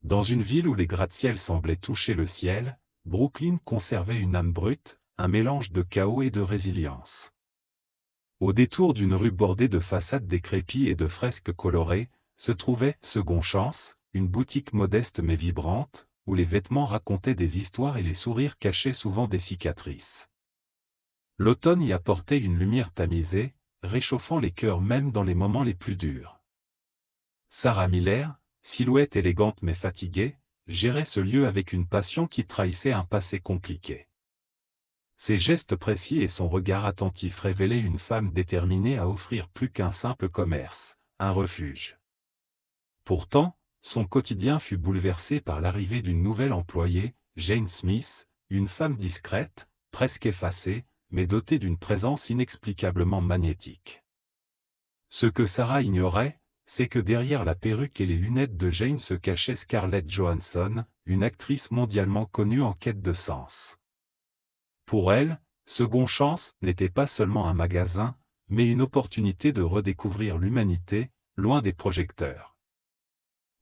Dans une ville où les gratte-ciel semblaient toucher le ciel, Brooklyn conservait une âme brute, un mélange de chaos et de résilience. Au détour d'une rue bordée de façades décrépies et de fresques colorées, se trouvait Second Chance, une boutique modeste mais vibrante, où les vêtements racontaient des histoires et les sourires cachaient souvent des cicatrices. L'automne y apportait une lumière tamisée, réchauffant les cœurs même dans les moments les plus durs. Sarah Miller, silhouette élégante mais fatiguée, gérait ce lieu avec une passion qui trahissait un passé compliqué. Ses gestes précis et son regard attentif révélaient une femme déterminée à offrir plus qu'un simple commerce, un refuge. Pourtant, son quotidien fut bouleversé par l'arrivée d'une nouvelle employée, Jane Smith, une femme discrète, presque effacée, mais dotée d'une présence inexplicablement magnétique. Ce que Sarah ignorait, c'est que derrière la perruque et les lunettes de Jane se cachait Scarlett Johansson, une actrice mondialement connue en quête de sens. Pour elle, Second Chance n'était pas seulement un magasin, mais une opportunité de redécouvrir l'humanité, loin des projecteurs.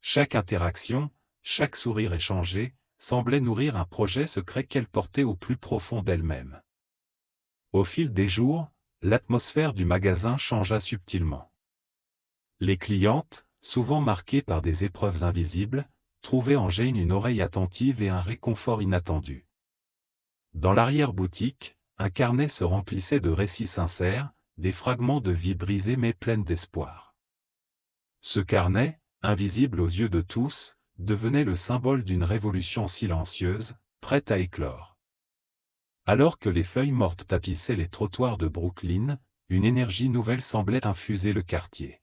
Chaque interaction, chaque sourire échangé, semblait nourrir un projet secret qu'elle portait au plus profond d'elle-même. Au fil des jours, l'atmosphère du magasin changea subtilement. Les clientes, souvent marquées par des épreuves invisibles, trouvaient en Jane une oreille attentive et un réconfort inattendu. Dans l'arrière-boutique, un carnet se remplissait de récits sincères, des fragments de vie brisée mais pleines d'espoir. Ce carnet, invisible aux yeux de tous, devenait le symbole d'une révolution silencieuse, prête à éclore. Alors que les feuilles mortes tapissaient les trottoirs de Brooklyn, une énergie nouvelle semblait infuser le quartier.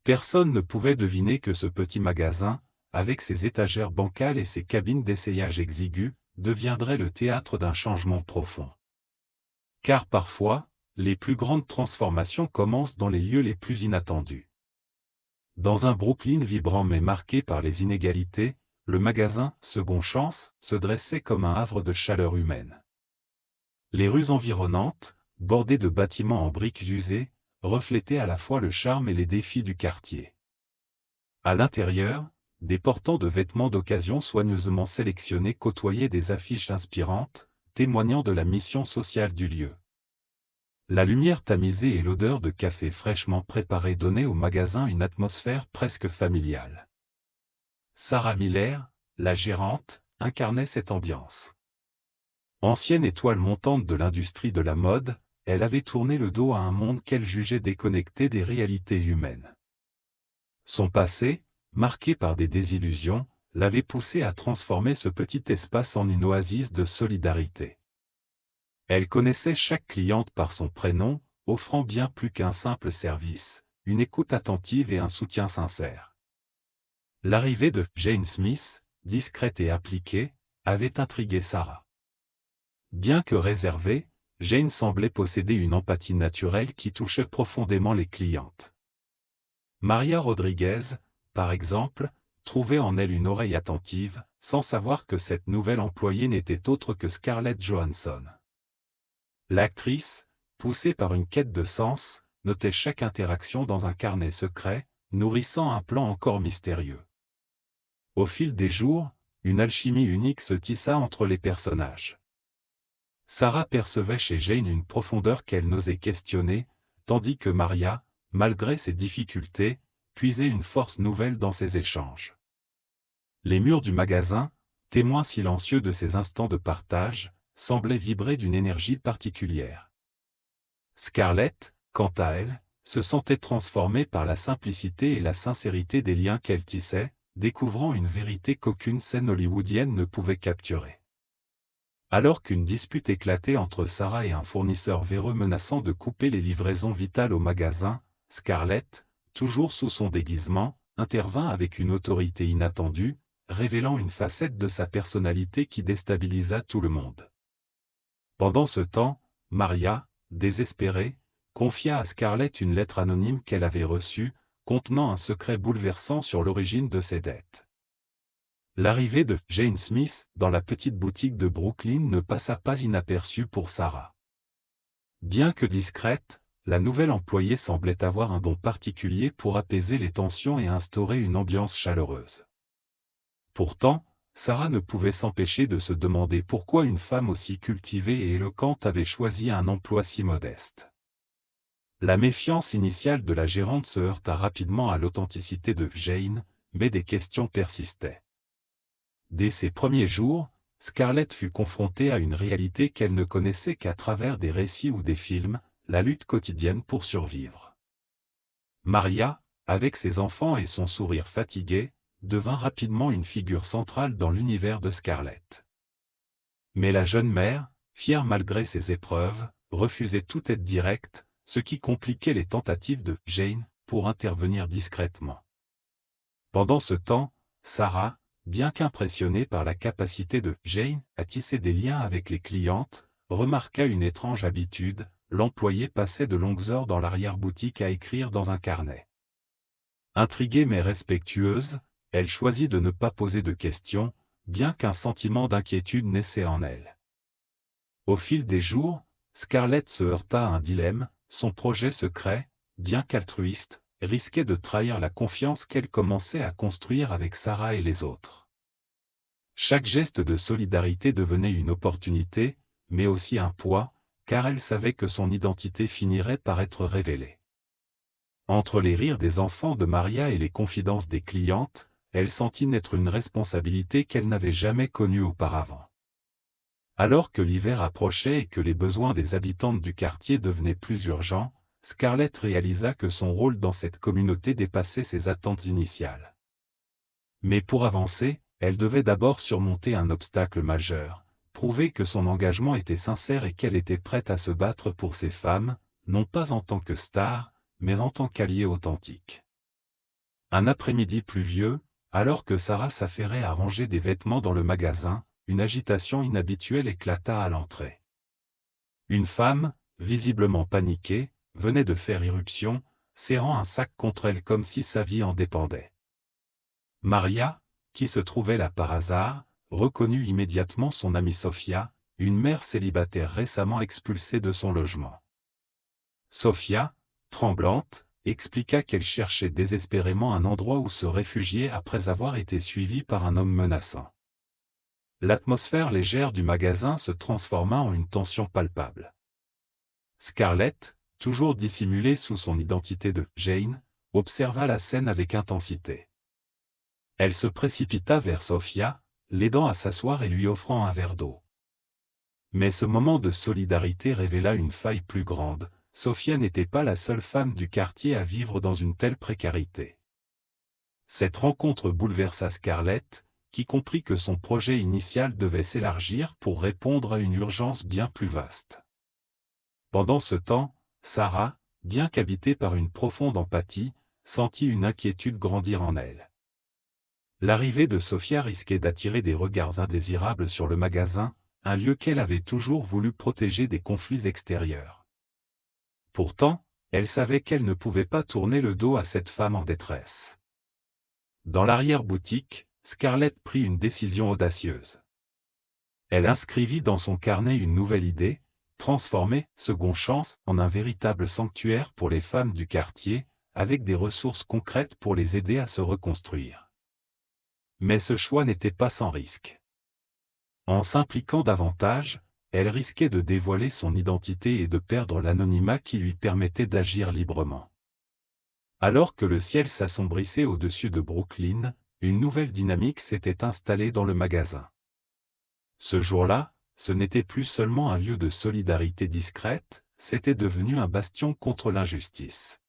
Personne ne pouvait deviner que ce petit magasin, avec ses étagères bancales et ses cabines d'essayage exiguës, deviendrait le théâtre d'un changement profond. Car parfois, les plus grandes transformations commencent dans les lieux les plus inattendus. Dans un Brooklyn vibrant mais marqué par les inégalités, le magasin Second Chance se dressait comme un havre de chaleur humaine. Les rues environnantes, bordées de bâtiments en briques usées, reflétaient à la fois le charme et les défis du quartier. À l'intérieur, des portants de vêtements d'occasion soigneusement sélectionnés côtoyaient des affiches inspirantes, témoignant de la mission sociale du lieu. La lumière tamisée et l'odeur de café fraîchement préparé donnaient au magasin une atmosphère presque familiale. Sarah Miller, la gérante, incarnait cette ambiance. Ancienne étoile montante de l'industrie de la mode, elle avait tourné le dos à un monde qu'elle jugeait déconnecté des réalités humaines. Son passé, marqué par des désillusions, l'avait poussée à transformer ce petit espace en une oasis de solidarité. Elle connaissait chaque cliente par son prénom, offrant bien plus qu'un simple service, une écoute attentive et un soutien sincère. L'arrivée de Jane Smith, discrète et appliquée, avait intrigué Sarah. Bien que réservée, Jane semblait posséder une empathie naturelle qui touchait profondément les clientes. Maria Rodriguez, par exemple, trouvait en elle une oreille attentive, sans savoir que cette nouvelle employée n'était autre que Scarlett Johansson. L'actrice, poussée par une quête de sens, notait chaque interaction dans un carnet secret, nourrissant un plan encore mystérieux. Au fil des jours, une alchimie unique se tissa entre les personnages. Sarah percevait chez Jane une profondeur qu'elle n'osait questionner, tandis que Maria, malgré ses difficultés, puisait une force nouvelle dans ses échanges. Les murs du magasin, témoins silencieux de ces instants de partage, semblaient vibrer d'une énergie particulière. Scarlett, quant à elle, se sentait transformée par la simplicité et la sincérité des liens qu'elle tissait, découvrant une vérité qu'aucune scène hollywoodienne ne pouvait capturer. Alors qu'une dispute éclatait entre Sarah et un fournisseur véreux menaçant de couper les livraisons vitales au magasin, Scarlett, toujours sous son déguisement, intervint avec une autorité inattendue, révélant une facette de sa personnalité qui déstabilisa tout le monde. Pendant ce temps, Maria, désespérée, confia à Scarlett une lettre anonyme qu'elle avait reçue, contenant un secret bouleversant sur l'origine de ses dettes. L'arrivée de Jane Smith dans la petite boutique de Brooklyn ne passa pas inaperçue pour Sarah. Bien que discrète, la nouvelle employée semblait avoir un don particulier pour apaiser les tensions et instaurer une ambiance chaleureuse. Pourtant, Sarah ne pouvait s'empêcher de se demander pourquoi une femme aussi cultivée et éloquente avait choisi un emploi si modeste. La méfiance initiale de la gérante se heurta rapidement à l'authenticité de Jane, mais des questions persistaient. Dès ses premiers jours, Scarlett fut confrontée à une réalité qu'elle ne connaissait qu'à travers des récits ou des films, la lutte quotidienne pour survivre. Maria, avec ses enfants et son sourire fatigué, devint rapidement une figure centrale dans l'univers de Scarlett. Mais la jeune mère, fière malgré ses épreuves, refusait toute aide directe, ce qui compliquait les tentatives de Jane pour intervenir discrètement. Pendant ce temps, Sarah, bien qu'impressionnée par la capacité de Jane à tisser des liens avec les clientes, remarqua une étrange habitude: l'employée passait de longues heures dans l'arrière-boutique à écrire dans un carnet. Intriguée mais respectueuse, elle choisit de ne pas poser de questions, bien qu'un sentiment d'inquiétude naissait en elle. Au fil des jours, Scarlett se heurta à un dilemme: son projet secret, bien qu'altruiste, risquait de trahir la confiance qu'elle commençait à construire avec Sarah et les autres. Chaque geste de solidarité devenait une opportunité, mais aussi un poids, car elle savait que son identité finirait par être révélée. Entre les rires des enfants de Maria et les confidences des clientes, elle sentit naître une responsabilité qu'elle n'avait jamais connue auparavant. Alors que l'hiver approchait et que les besoins des habitantes du quartier devenaient plus urgents, Scarlett réalisa que son rôle dans cette communauté dépassait ses attentes initiales. Mais pour avancer, elle devait d'abord surmonter un obstacle majeur: prouver que son engagement était sincère et qu'elle était prête à se battre pour ces femmes, non pas en tant que star, mais en tant qu'alliée authentique. Un après-midi pluvieux, alors que Sarah s'affairait à ranger des vêtements dans le magasin, une agitation inhabituelle éclata à l'entrée. Une femme, visiblement paniquée, venait de faire irruption, serrant un sac contre elle comme si sa vie en dépendait. Maria, qui se trouvait là par hasard, reconnut immédiatement son amie Sofia, une mère célibataire récemment expulsée de son logement. Sofia, tremblante, expliqua qu'elle cherchait désespérément un endroit où se réfugier après avoir été suivie par un homme menaçant. L'atmosphère légère du magasin se transforma en une tension palpable. Scarlett, toujours dissimulée sous son identité de Jane, observa la scène avec intensité. Elle se précipita vers Sofia, l'aidant à s'asseoir et lui offrant un verre d'eau. Mais ce moment de solidarité révéla une faille plus grande: Sofia n'était pas la seule femme du quartier à vivre dans une telle précarité. Cette rencontre bouleversa Scarlett, qui comprit que son projet initial devait s'élargir pour répondre à une urgence bien plus vaste. Pendant ce temps, Sarah, bien qu'habitée par une profonde empathie, sentit une inquiétude grandir en elle. L'arrivée de Sofia risquait d'attirer des regards indésirables sur le magasin, un lieu qu'elle avait toujours voulu protéger des conflits extérieurs. Pourtant, elle savait qu'elle ne pouvait pas tourner le dos à cette femme en détresse. Dans l'arrière-boutique, Scarlett prit une décision audacieuse. Elle inscrivit dans son carnet une nouvelle idée: transformer Second Chance en un véritable sanctuaire pour les femmes du quartier, avec des ressources concrètes pour les aider à se reconstruire. Mais ce choix n'était pas sans risque. En s'impliquant davantage, elle risquait de dévoiler son identité et de perdre l'anonymat qui lui permettait d'agir librement. Alors que le ciel s'assombrissait au-dessus de Brooklyn, une nouvelle dynamique s'était installée dans le magasin. Ce jour-là, ce n'était plus seulement un lieu de solidarité discrète, c'était devenu un bastion contre l'injustice.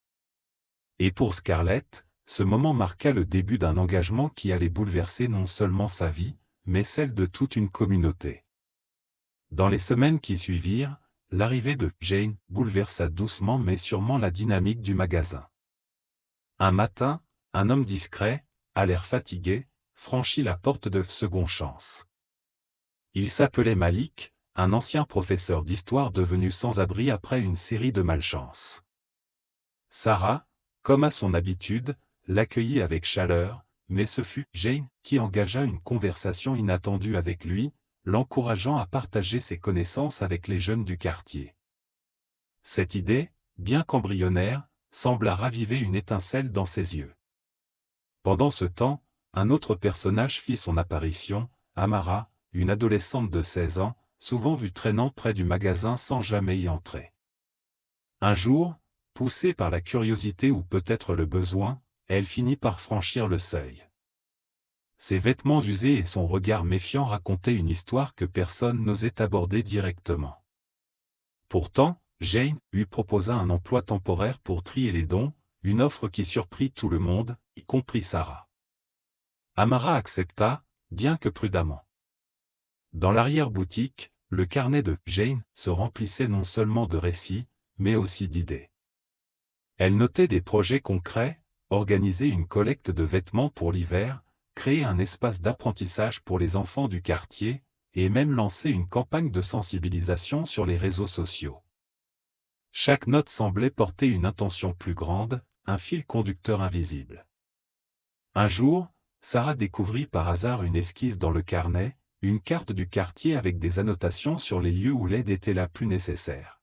Et pour Scarlett, ce moment marqua le début d'un engagement qui allait bouleverser non seulement sa vie, mais celle de toute une communauté. Dans les semaines qui suivirent, l'arrivée de Jane bouleversa doucement mais sûrement la dynamique du magasin. Un matin, un homme discret, à l'air fatigué, franchit la porte de Second Chance. Il s'appelait Malik, un ancien professeur d'histoire devenu sans-abri après une série de malchances. Sarah, comme à son habitude, l'accueillit avec chaleur, mais ce fut Jane qui engagea une conversation inattendue avec lui, l'encourageant à partager ses connaissances avec les jeunes du quartier. Cette idée, bien qu'embryonnaire, sembla raviver une étincelle dans ses yeux. Pendant ce temps, un autre personnage fit son apparition, Amara, une adolescente de 16 ans, souvent vue traînant près du magasin sans jamais y entrer. Un jour, poussée par la curiosité ou peut-être le besoin, elle finit par franchir le seuil. Ses vêtements usés et son regard méfiant racontaient une histoire que personne n'osait aborder directement. Pourtant, Jane lui proposa un emploi temporaire pour trier les dons, une offre qui surprit tout le monde, y compris Sarah. Amara accepta, bien que prudemment. Dans l'arrière-boutique, le carnet de Jane se remplissait non seulement de récits, mais aussi d'idées. Elle notait des projets concrets, organiser une collecte de vêtements pour l'hiver, créer un espace d'apprentissage pour les enfants du quartier, et même lancer une campagne de sensibilisation sur les réseaux sociaux. Chaque note semblait porter une intention plus grande, un fil conducteur invisible. Un jour, Sarah découvrit par hasard une esquisse dans le carnet, une carte du quartier avec des annotations sur les lieux où l'aide était la plus nécessaire.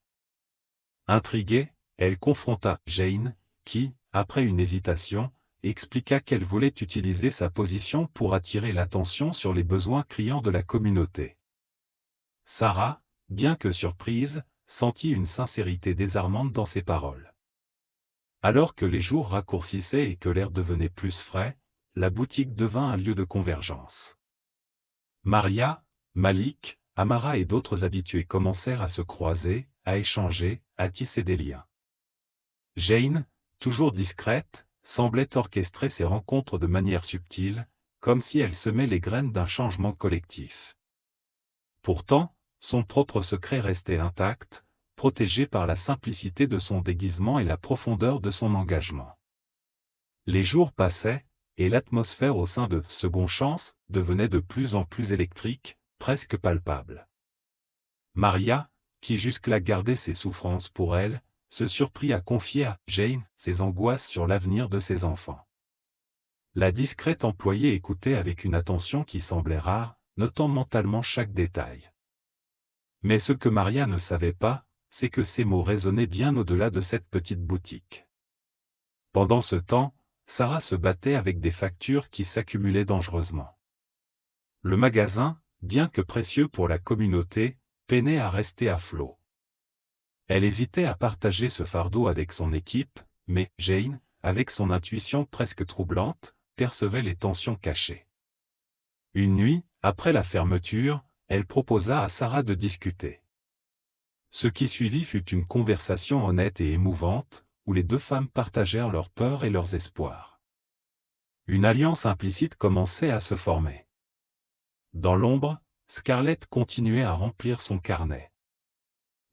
Intriguée, elle confronta Jane, qui, après une hésitation, expliqua qu'elle voulait utiliser sa position pour attirer l'attention sur les besoins criants de la communauté. Sarah, bien que surprise, sentit une sincérité désarmante dans ses paroles. Alors que les jours raccourcissaient et que l'air devenait plus frais, la boutique devint un lieu de convergence. Maria, Malik, Amara et d'autres habitués commencèrent à se croiser, à échanger, à tisser des liens. Jane, toujours discrète, semblait orchestrer ces rencontres de manière subtile, comme si elle semait les graines d'un changement collectif. Pourtant, son propre secret restait intact, protégé par la simplicité de son déguisement et la profondeur de son engagement. Les jours passaient, et l'atmosphère au sein de Second Chance devenait de plus en plus électrique, presque palpable. Maria, qui jusque-là gardait ses souffrances pour elle, se surprit à confier à Jane ses angoisses sur l'avenir de ses enfants. La discrète employée écoutait avec une attention qui semblait rare, notant mentalement chaque détail. Mais ce que Maria ne savait pas, c'est que ces mots résonnaient bien au-delà de cette petite boutique. Pendant ce temps, Sarah se battait avec des factures qui s'accumulaient dangereusement. Le magasin, bien que précieux pour la communauté, peinait à rester à flot. Elle hésitait à partager ce fardeau avec son équipe, mais Jane, avec son intuition presque troublante, percevait les tensions cachées. Une nuit, après la fermeture, elle proposa à Sarah de discuter. Ce qui suivit fut une conversation honnête et émouvante, où les deux femmes partagèrent leurs peurs et leurs espoirs. Une alliance implicite commençait à se former. Dans l'ombre, Scarlett continuait à remplir son carnet.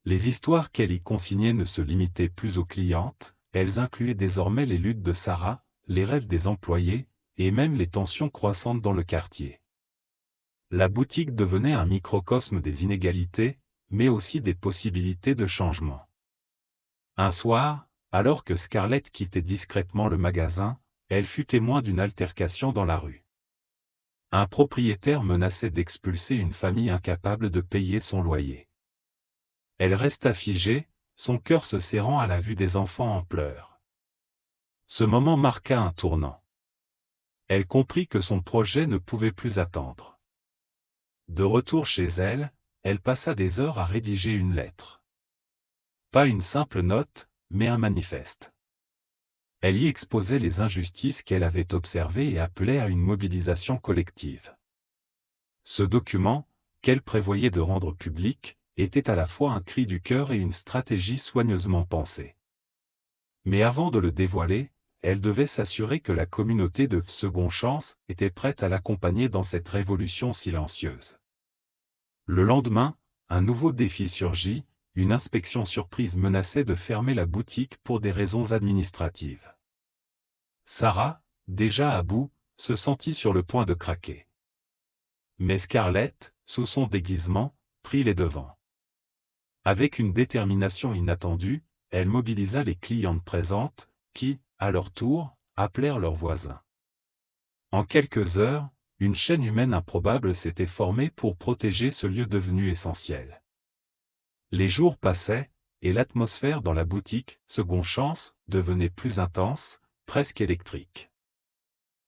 Les histoires qu'elle y consignait ne se limitaient plus aux clientes, elles incluaient désormais les luttes de Sarah, les rêves des employés, et même les tensions croissantes dans le quartier. La boutique devenait un microcosme des inégalités, mais aussi des possibilités de changement. Un soir, alors que Scarlett quittait discrètement le magasin, elle fut témoin d'une altercation dans la rue. Un propriétaire menaçait d'expulser une famille incapable de payer son loyer. Elle resta figée, son cœur se serrant à la vue des enfants en pleurs. Ce moment marqua un tournant. Elle comprit que son projet ne pouvait plus attendre. De retour chez elle, elle passa des heures à rédiger une lettre. Pas une simple note, mais un manifeste. Elle y exposait les injustices qu'elle avait observées et appelait à une mobilisation collective. Ce document, qu'elle prévoyait de rendre public, était à la fois un cri du cœur et une stratégie soigneusement pensée. Mais avant de le dévoiler, elle devait s'assurer que la communauté de Second Chance était prête à l'accompagner dans cette révolution silencieuse. Le lendemain, un nouveau défi surgit, une inspection surprise menaçait de fermer la boutique pour des raisons administratives. Sarah, déjà à bout, se sentit sur le point de craquer. Mais Scarlett, sous son déguisement, prit les devants. Avec une détermination inattendue, elle mobilisa les clientes présentes, qui, à leur tour, appelèrent leurs voisins. En quelques heures, une chaîne humaine improbable s'était formée pour protéger ce lieu devenu essentiel. Les jours passaient, et l'atmosphère dans la boutique Second Chance devenait plus intense, presque électrique.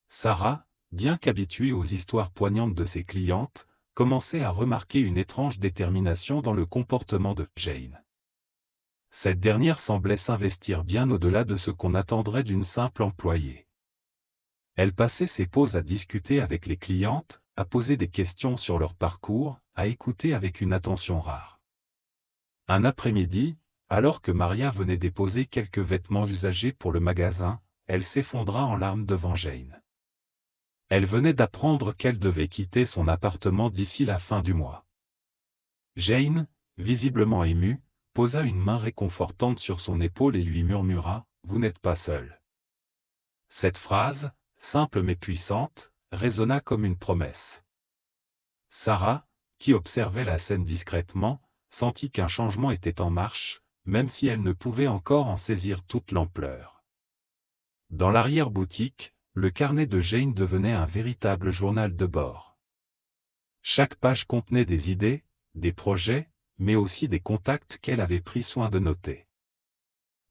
Sarah, bien qu'habituée aux histoires poignantes de ses clientes, commençait à remarquer une étrange détermination dans le comportement de Jane. Cette dernière semblait s'investir bien au-delà de ce qu'on attendrait d'une simple employée. Elle passait ses pauses à discuter avec les clientes, à poser des questions sur leur parcours, à écouter avec une attention rare. Un après-midi, alors que Maria venait déposer quelques vêtements usagés pour le magasin, elle s'effondra en larmes devant Jane. Elle venait d'apprendre qu'elle devait quitter son appartement d'ici la fin du mois. Jane, visiblement émue, posa une main réconfortante sur son épaule et lui murmura « Vous n'êtes pas seule ». Cette phrase, simple mais puissante, résonna comme une promesse. Sarah, qui observait la scène discrètement, sentit qu'un changement était en marche, même si elle ne pouvait encore en saisir toute l'ampleur. Dans l'arrière-boutique, le carnet de Jane devenait un véritable journal de bord. Chaque page contenait des idées, des projets, mais aussi des contacts qu'elle avait pris soin de noter.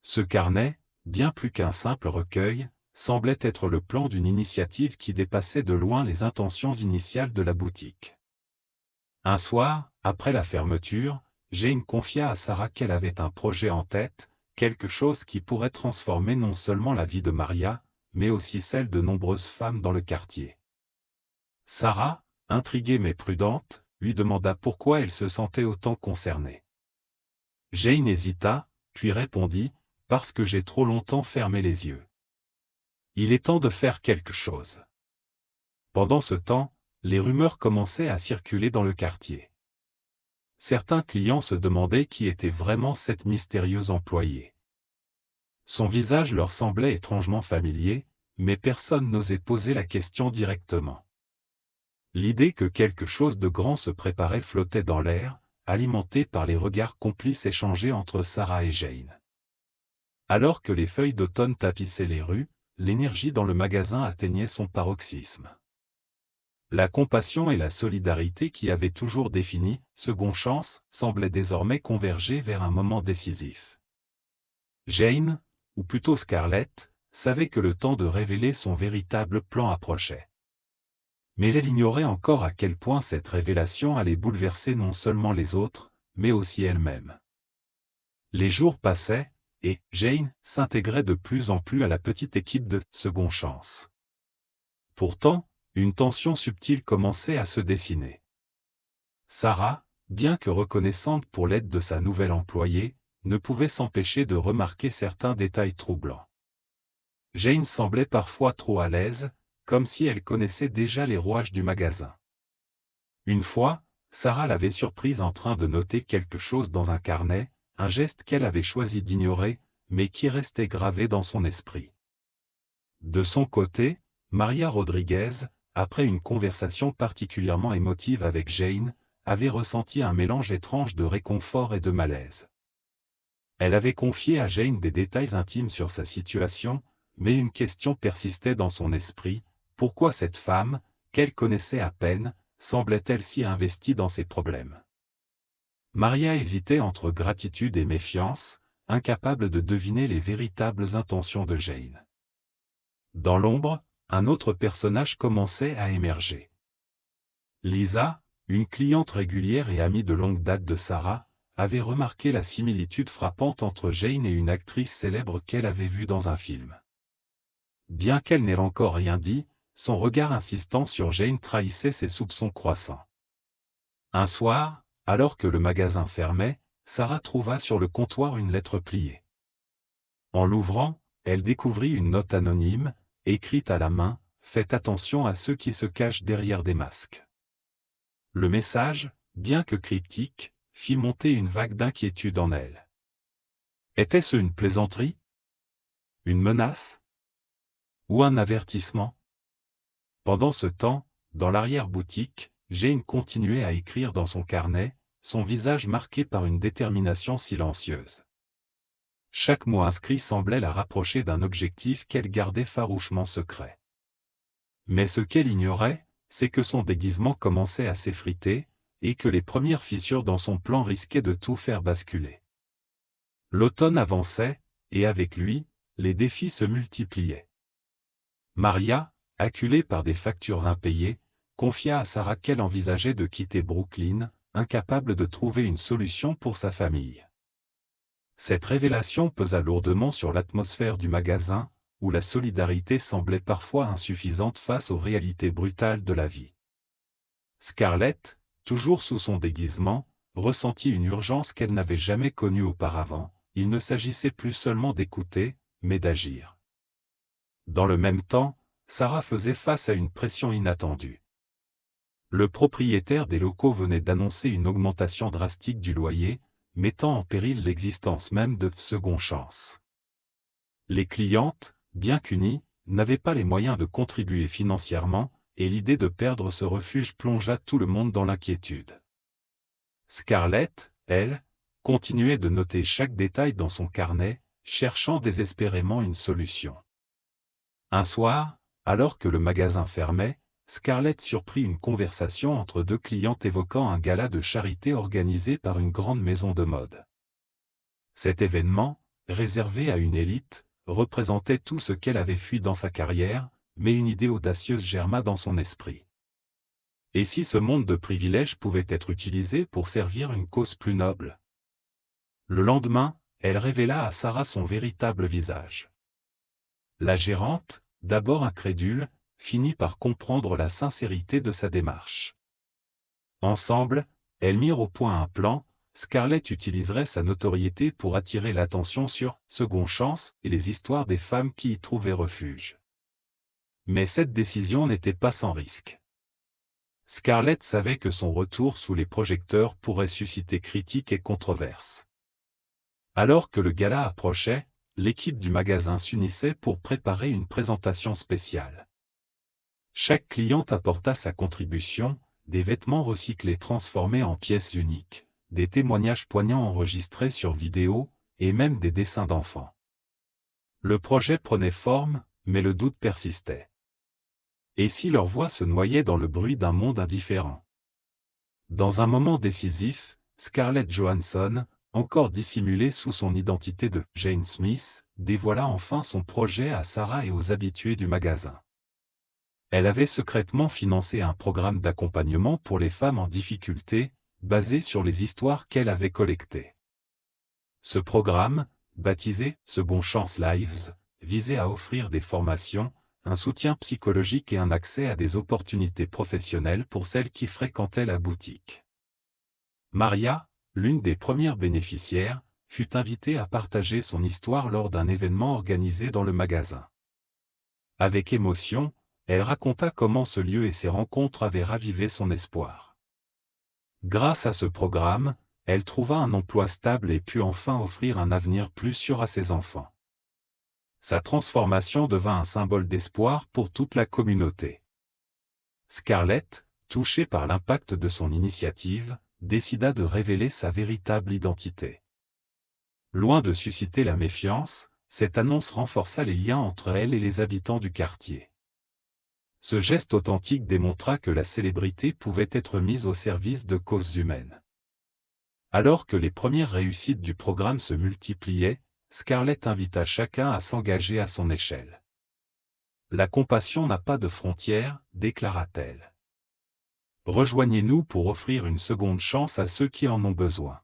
Ce carnet, bien plus qu'un simple recueil, semblait être le plan d'une initiative qui dépassait de loin les intentions initiales de la boutique. Un soir, après la fermeture, Jane confia à Sarah qu'elle avait un projet en tête, quelque chose qui pourrait transformer non seulement la vie de Maria, mais aussi celle de nombreuses femmes dans le quartier. Sarah, intriguée mais prudente, lui demanda pourquoi elle se sentait autant concernée. Jane hésita, puis répondit « Parce que j'ai trop longtemps fermé les yeux. Il est temps de faire quelque chose. » Pendant ce temps, les rumeurs commençaient à circuler dans le quartier. Certains clients se demandaient qui était vraiment cette mystérieuse employée. Son visage leur semblait étrangement familier, mais personne n'osait poser la question directement. L'idée que quelque chose de grand se préparait flottait dans l'air, alimentée par les regards complices échangés entre Sarah et Jane. Alors que les feuilles d'automne tapissaient les rues, l'énergie dans le magasin atteignait son paroxysme. La compassion et la solidarité qui avaient toujours défini Second Chance semblaient désormais converger vers un moment décisif. Jane, ou plutôt Scarlett, savait que le temps de révéler son véritable plan approchait. Mais elle ignorait encore à quel point cette révélation allait bouleverser non seulement les autres, mais aussi elle-même. Les jours passaient, et Jane s'intégrait de plus en plus à la petite équipe de Second Chance. Pourtant, une tension subtile commençait à se dessiner. Sarah, bien que reconnaissante pour l'aide de sa nouvelle employée, ne pouvait s'empêcher de remarquer certains détails troublants. Jane semblait parfois trop à l'aise, comme si elle connaissait déjà les rouages du magasin. Une fois, Sarah l'avait surprise en train de noter quelque chose dans un carnet, un geste qu'elle avait choisi d'ignorer, mais qui restait gravé dans son esprit. De son côté, Maria Rodriguez, après une conversation particulièrement émotive avec Jane, avait ressenti un mélange étrange de réconfort et de malaise. Elle avait confié à Jane des détails intimes sur sa situation, mais une question persistait dans son esprit: pourquoi cette femme, qu'elle connaissait à peine, semblait-elle si investie dans ses problèmes? Maria hésitait entre gratitude et méfiance, incapable de deviner les véritables intentions de Jane. Dans l'ombre, un autre personnage commençait à émerger. Lisa, une cliente régulière et amie de longue date de Sarah, avait remarqué la similitude frappante entre Jane et une actrice célèbre qu'elle avait vue dans un film. Bien qu'elle n'ait encore rien dit, son regard insistant sur Jane trahissait ses soupçons croissants. Un soir, alors que le magasin fermait, Sarah trouva sur le comptoir une lettre pliée. En l'ouvrant, elle découvrit une note anonyme, écrite à la main: « Faites attention à ceux qui se cachent derrière des masques. » Le message, bien que cryptique, fit monter une vague d'inquiétude en elle. Était-ce une plaisanterie? Une menace? Ou un avertissement? Pendant ce temps, dans l'arrière-boutique, Jane continuait à écrire dans son carnet, son visage marqué par une détermination silencieuse. Chaque mot inscrit semblait la rapprocher d'un objectif qu'elle gardait farouchement secret. Mais ce qu'elle ignorait, c'est que son déguisement commençait à s'effriter, et que les premières fissures dans son plan risquaient de tout faire basculer. L'automne avançait, et avec lui, les défis se multipliaient. Maria, acculée par des factures impayées, confia à Sarah qu'elle envisageait de quitter Brooklyn, incapable de trouver une solution pour sa famille. Cette révélation pesa lourdement sur l'atmosphère du magasin, où la solidarité semblait parfois insuffisante face aux réalités brutales de la vie. Scarlett, toujours sous son déguisement, ressentit une urgence qu'elle n'avait jamais connue auparavant. Il ne s'agissait plus seulement d'écouter, mais d'agir. Dans le même temps, Sarah faisait face à une pression inattendue. Le propriétaire des locaux venait d'annoncer une augmentation drastique du loyer, mettant en péril l'existence même de Second Chance. Les clientes, bien qu'unies, n'avaient pas les moyens de contribuer financièrement, et l'idée de perdre ce refuge plongea tout le monde dans l'inquiétude. Scarlett, elle, continuait de noter chaque détail dans son carnet, cherchant désespérément une solution. Un soir, alors que le magasin fermait, Scarlett surprit une conversation entre deux clientes évoquant un gala de charité organisé par une grande maison de mode. Cet événement, réservé à une élite, représentait tout ce qu'elle avait fui dans sa carrière, mais une idée audacieuse germa dans son esprit. Et si ce monde de privilèges pouvait être utilisé pour servir une cause plus noble? Le lendemain, elle révéla à Sarah son véritable visage. La gérante, d'abord incrédule, finit par comprendre la sincérité de sa démarche. Ensemble, elles mirent au point un plan. Scarlett utiliserait sa notoriété pour attirer l'attention sur Second Chance et les histoires des femmes qui y trouvaient refuge. Mais cette décision n'était pas sans risque. Scarlett savait que son retour sous les projecteurs pourrait susciter critiques et controverses. Alors que le gala approchait, l'équipe du magasin s'unissait pour préparer une présentation spéciale. Chaque cliente apporta sa contribution, des vêtements recyclés transformés en pièces uniques, des témoignages poignants enregistrés sur vidéo, et même des dessins d'enfants. Le projet prenait forme, mais le doute persistait. Et si leur voix se noyait dans le bruit d'un monde indifférent? Dans un moment décisif, Scarlett Johansson, encore dissimulée sous son identité de Jane Smith, dévoila enfin son projet à Sarah et aux habitués du magasin. Elle avait secrètement financé un programme d'accompagnement pour les femmes en difficulté, basé sur les histoires qu'elle avait collectées. Ce programme, baptisé Second Chance Lives, visait à offrir des formations, un soutien psychologique et un accès à des opportunités professionnelles pour celles qui fréquentaient la boutique. Maria, l'une des premières bénéficiaires, fut invitée à partager son histoire lors d'un événement organisé dans le magasin. Avec émotion, elle raconta comment ce lieu et ses rencontres avaient ravivé son espoir. Grâce à ce programme, elle trouva un emploi stable et put enfin offrir un avenir plus sûr à ses enfants. Sa transformation devint un symbole d'espoir pour toute la communauté. Scarlett, touchée par l'impact de son initiative, décida de révéler sa véritable identité. Loin de susciter la méfiance, cette annonce renforça les liens entre elle et les habitants du quartier. Ce geste authentique démontra que la célébrité pouvait être mise au service de causes humaines. Alors que les premières réussites du programme se multipliaient, Scarlett invita chacun à s'engager à son échelle. La compassion n'a pas de frontières, déclara-t-elle. Rejoignez-nous pour offrir une seconde chance à ceux qui en ont besoin.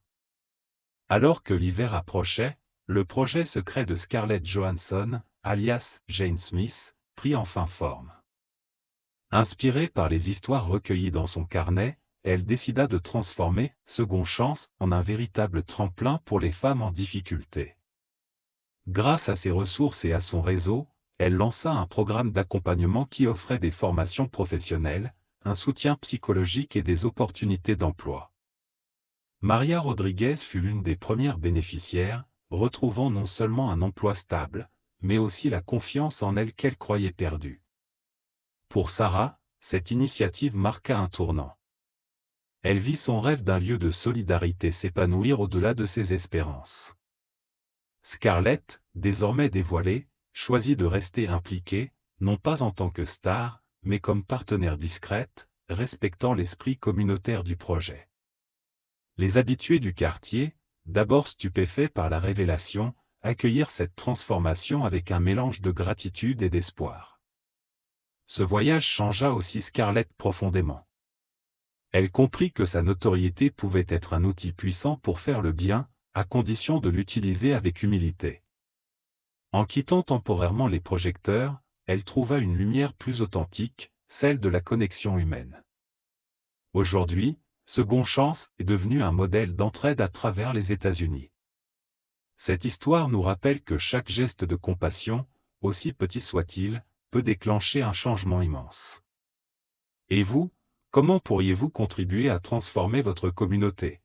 Alors que l'hiver approchait, le projet secret de Scarlett Johansson, alias Jane Smith, prit enfin forme. Inspirée par les histoires recueillies dans son carnet, elle décida de transformer Second Chance en un véritable tremplin pour les femmes en difficulté. Grâce à ses ressources et à son réseau, elle lança un programme d'accompagnement qui offrait des formations professionnelles, un soutien psychologique et des opportunités d'emploi. Maria Rodriguez fut l'une des premières bénéficiaires, retrouvant non seulement un emploi stable, mais aussi la confiance en elle qu'elle croyait perdue. Pour Sarah, cette initiative marqua un tournant. Elle vit son rêve d'un lieu de solidarité s'épanouir au-delà de ses espérances. Scarlett, désormais dévoilée, choisit de rester impliquée, non pas en tant que star, mais comme partenaire discrète, respectant l'esprit communautaire du projet. Les habitués du quartier, d'abord stupéfaits par la révélation, accueillirent cette transformation avec un mélange de gratitude et d'espoir. Ce voyage changea aussi Scarlett profondément. Elle comprit que sa notoriété pouvait être un outil puissant pour faire le bien, à condition de l'utiliser avec humilité. En quittant temporairement les projecteurs, elle trouva une lumière plus authentique, celle de la connexion humaine. Aujourd'hui, Second Chance est devenu un modèle d'entraide à travers les États-Unis. Cette histoire nous rappelle que chaque geste de compassion, aussi petit soit-il, peut déclencher un changement immense. Et vous, comment pourriez-vous contribuer à transformer votre communauté ?